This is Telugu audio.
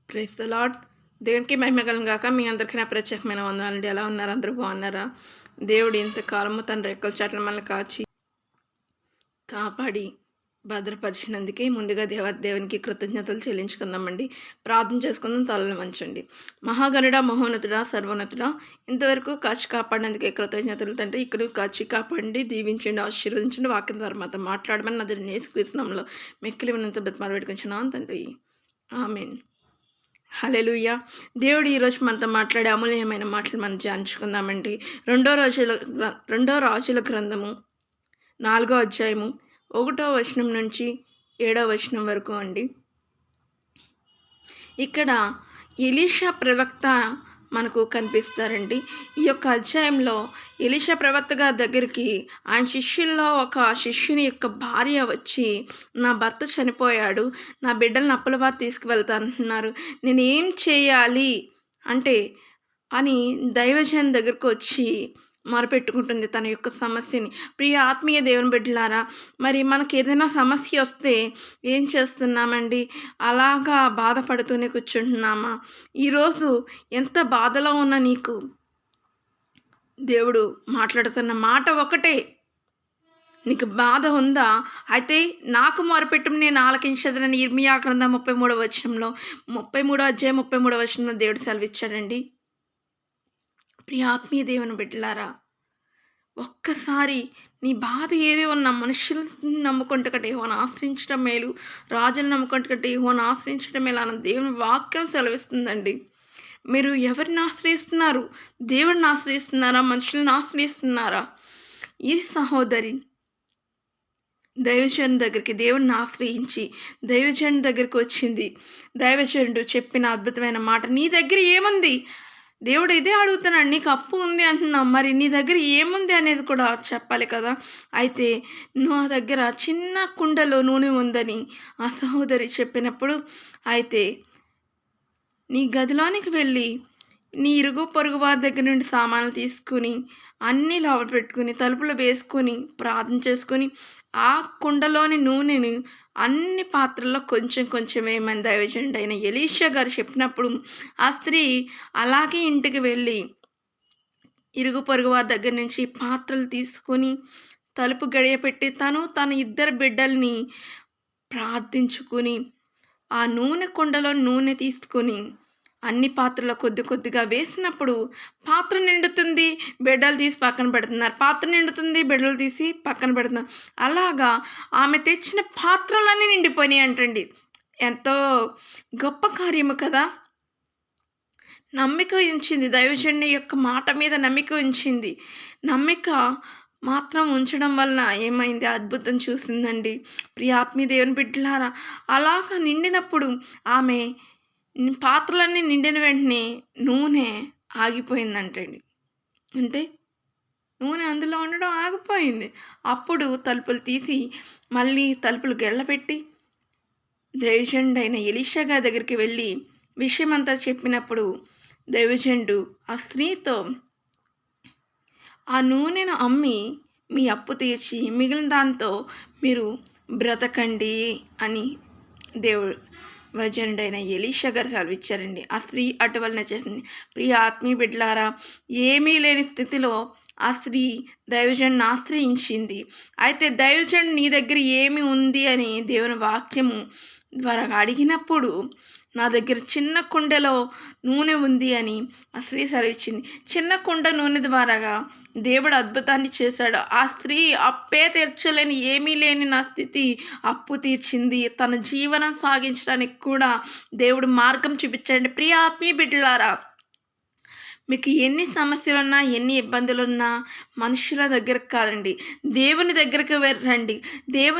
Praise the lord. దేవునికి మహిమ కలుగును గాక. మీ అందరికీ నా ప్రత్యేకమైన వందనాలండి. ఎలా ఉన్నారు? అందరూ బాగున్నారా? దేవుడు ఇంతకాలము తన రెక్కల చాటున మనల్ని కాపాడి భద్రపరిచినందుకే ముందుగా దేవునికి కృతజ్ఞతలు చెల్లించుకుందామండి. ప్రార్థన చేసుకుందాం. తలలు వంచండి. మహాగణుడా, మహోన్నతుడా, సర్వోన్నతుడా, ఇంతవరకు కాచి కాపాడినందుకే కృతజ్ఞతలు తండ్రి. ఇక్కడ కాచి కాపాడండి, దీవించండి, ఆశీర్వదించండి. వాక్యం ద్వారా మాతో మాట్లాడమని నా దేవుని యేసుక్రీస్తు నామములో మిక్కిలి వినంత బ్రతిమాలు పెట్టుకుంటున్నాను తండ్రి. ఆమేన్. హల్లెలూయా. దేవుడు ఈరోజు మనతో మాట్లాడే అమూల్యమైన మాటలు మనం ధ్యానించుకుందామండి. రెండో రాజుల గ్రంథము 4వ అధ్యాయము 1వ వచనం నుంచి 7వ వచనం వరకు అండి. ఇక్కడ ఎలీషా ప్రవక్త మనకు కనిపిస్తారండి. ఈ యొక్క అధ్యాయంలో ఎలీషా ప్రవక్త గారి దగ్గరికి ఆయన శిష్యుల్లో ఒక శిష్యుని యొక్క భార్య వచ్చి, నా భర్త చనిపోయాడు, నా బిడ్డలను అప్పులవారు తీసుకువెళ్తానంటున్నారు, నేను ఏం చేయాలి అంటే అని దైవజన్ దగ్గరకు వచ్చి మొరపెట్టుకుంటుంది తన యొక్క సమస్యని. ప్రియ ఆత్మీయ దేవుని బిడ్డలారా, మరి మనకు ఏదైనా సమస్య వస్తే ఏం చేస్తున్నామండి? అలాగా బాధపడుతూనే కూర్చుంటున్నామా? ఈరోజు ఎంత బాధలో ఉన్న నీకు దేవుడు మాట్లాడుతున్న మాట ఒకటే, నీకు బాధ ఉందా? అయితే నాకు మొరపెట్టు, నేను ఆలకించదనని ఇర్మియా గ్రంథం 33వ వచనంలో 33వ అధ్యాయం 33వ వచనంలో దేవుడు సెలవిచ్చాడండి. ప్రియ ఆత్మీయ దేవుని బిడ్డలారా, ఒక్కసారి నీ బాధ ఏది ఉన్నా మనుషులను నమ్ముకుంటే కంటే యెహోవాను ఆశ్రయించడం మేలు, రాజులను నమ్ముకుంటే కంటే యెహోవాను ఆశ్రయించడం మేలు అన్న దేవుని వాక్యం సెలవిస్తుందండి. మీరు ఎవరిని ఆశ్రయిస్తున్నారు? దేవుడిని ఆశ్రయిస్తున్నారా? మనుషులను ఆశ్రయిస్తున్నారా? ఈ సహోదరి దైవజనుడి దగ్గరికి దేవుడిని ఆశ్రయించి దైవజనుడి దగ్గరికి వచ్చింది. దైవజనుడు చెప్పిన అద్భుతమైన మాట, నీ దగ్గర ఏముంది? దేవుడు ఇదే అడుగుతున్నాడు, నీకు అప్పు ఉంది అంటున్నావు, మరి నీ దగ్గర ఏముంది అనేది కూడా చెప్పాలి కదా. అయితే నా దగ్గర చిన్న కుండలో నూనె ఉందని ఆ సహోదరి చెప్పినప్పుడు, అయితే నీ గదిలోనికి వెళ్ళి నీ ఇరుగు పొరుగు వారి దగ్గర నుండి సామాన్లు తీసుకుని అన్నీ లోపల పెట్టుకుని తలుపులు వేసుకొని ప్రార్థన చేసుకొని ఆ కుండలోని నూనెని అన్ని పాత్రల్లో కొంచెం కొంచెం వేయమని దైవజనుడు అయిన ఎలీషా గారు చెప్పినప్పుడు ఆ స్త్రీ అలాగే ఇంటికి వెళ్ళి ఇరుగు పొరుగు వారి దగ్గర నుంచి పాత్రలు తీసుకొని తలుపు గడియ పెట్టి తన ఇద్దరు బిడ్డల్ని ప్రార్థించుకుని ఆ నూనె కుండలో నూనె తీసుకొని అన్ని పాత్రలో కొద్ది కొద్దిగా వేసినప్పుడు పాత్ర నిండుతుంది, బిడ్డలు తీసి పక్కన పెడుతున్నారు, పాత్ర నిండుతుంది, బిడ్డలు తీసి పక్కన పెడుతున్నారు. అలాగా ఆమె తెచ్చిన పాత్రలన్నీ నిండిపోయినాయి అంటండి. ఎంతో గొప్ప కార్యము కదా. నమ్మిక ఉంచింది, దైవజనుని యొక్క మాట మీద నమ్మిక ఉంచింది. నమ్మిక మాత్రం ఉంచడం వలన ఏమైంది? అద్భుతం చూసిందండి. ప్రియ ఆత్మీయ దేవుని బిడ్డలారా, అలాగా నిండినప్పుడు ఆమె పాత్రలన్నీ నిండిన వెంటనే నూనె ఆగిపోయిందంటండి. అంటే నూనె అందులో ఉండడం ఆగిపోయింది. అప్పుడు తలుపులు తీసి మళ్ళీ తలుపులు గెళ్ళపెట్టి దైవజనుడు అయిన ఎలీషా గారి దగ్గరికి వెళ్ళి విషయమంతా చెప్పినప్పుడు దైవజనుడు ఆ స్త్రీతో, ఆ నూనెను అమ్మి మీ అప్పు తీర్చి మిగిలిన దాంతో మీరు బ్రతకండి అని దేవుడు వజనుడైన ఎలీషా గారు సెలవిచ్చారండి. ఆ స్త్రీ అటువలన చేసింది. ప్రియ ఆత్మీయ బిడ్డలారా, ఏమీ లేని స్థితిలో ఆ స్త్రీ దైవజనుడిని ఆశ్రయించింది. అయితే దైవజనుడు నీ దగ్గర ఏమి ఉంది అని దేవుని వాక్యము ద్వారా అడిగినప్పుడు నా దగ్గర చిన్న కుండలో నూనె ఉంది అని ఆ స్త్రీ సెలవిచ్చింది. చిన్న కుండ నూనె ద్వారాగా దేవుడు అద్భుతాన్ని చేశాడు. ఆ స్త్రీ అప్పే తీర్చలేని, ఏమీ లేని నా స్థితి అప్పు తీర్చింది. తన జీవనం సాగించడానికి కూడా దేవుడు మార్గం చూపించాడు. ప్రియ ఆత్మీయ బిడ్డలారా, మీకు ఎన్ని సమస్యలున్నా ఎన్ని ఇబ్బందులున్నా మనుషుల దగ్గరకు కాదండి, దేవుని దగ్గరికి రండి. దేవుని